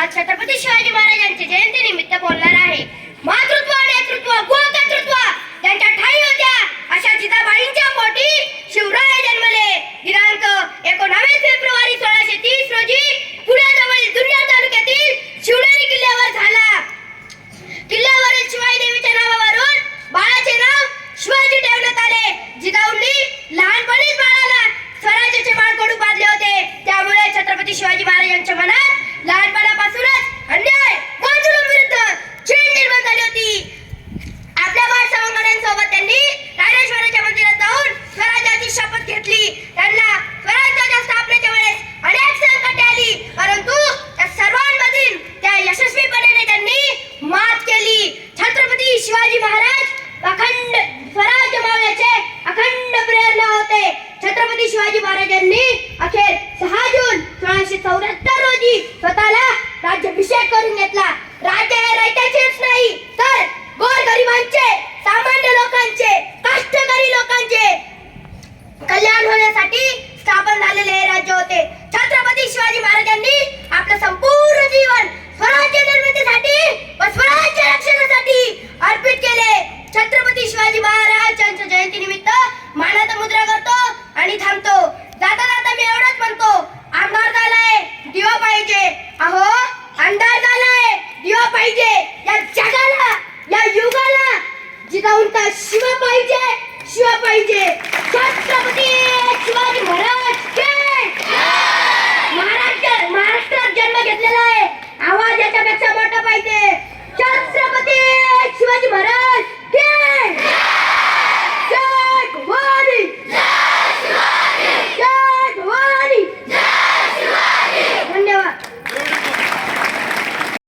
आज छत्रपती शिवाजी महाराजांची जयंती निमित्त बोलणार आहे. मातृत्व, नेतृत्व, गोकर्तृत्व त्यांच्या ठाई होत्या अशा जिजाबाईंच्या पोटी शिवराय जन्मले. दिनांक 19 फेब्रुवारी 1630 रोजी पुण्याजवळील जुन्नर तालुक्यातील शिवनेरी किल्ल्यावर झाला. किल्ल्यावरील शिवाई देवीच्या नावावरून बाळाचे नाव शिवाजी ठेवण्यात आले. जिजाऊंनी लहानपणीच बाळाला स्वराज्याचे बाळकडू बांधले होते. त्यामुळे छत्रपती शिवाजी महाराजांच्या मनात लहानपणापासूनच अन्याय व जुलूमविरुद्ध चीड निर्माण झाली होती. आपल्या बाळ सवंगड्यांसोबत त्यांनी रायरेश्वराच्या मंदिरात जाऊन स्वराज्याची शपथ घेतली. त्यांना स्वराज्याच्या स्थापनेच्या वेळेस अनेक संकटे आली, परंतु त्या सर्वांमधील त्या यशस्वीपणे त्यांनी मात केली. छत्रपती शिवाजी महाराज अखंड स्वराज्य मावळ्याचे अखंड प्रेरणा होते. छत्रपती शिवाजी महाराजांनी अखेर 6 जून 1674 रोजी स्वतःला राज्याभिषेक करून घेतला. राज्य हे रयतेचेच नाही तर गोरगरिबांचे, सामान्य लोकांचे, कष्टकरी लोकांचे कल्याण होण्यासाठी स्थापन झालेले हे राज्य होते. छत्रपती शिवाजी महाराजांनी आपलं संपूर्ण जीवन स्वराज्य निर्मितीसाठी व स्वराज्य रक्षणासाठी अर्पित केले. छत्रपती शिवाजी महाराजांच्या जयंती निमित्त मानाचा मुद्रा करतो आणि थांबतो. जाता जाता मी एवढंच म्हणतो, अंधार झालाय, दिवा पाहिजे. अहो, अंधार झालाय, दिवा पाहिजे. या जगाला, या युगाला जिजाऊंचा शिव पाहिजे, शिव पाहिजे. छत्रपती शिवाजी महाराज के महाराष्ट्रात जन्म घेतला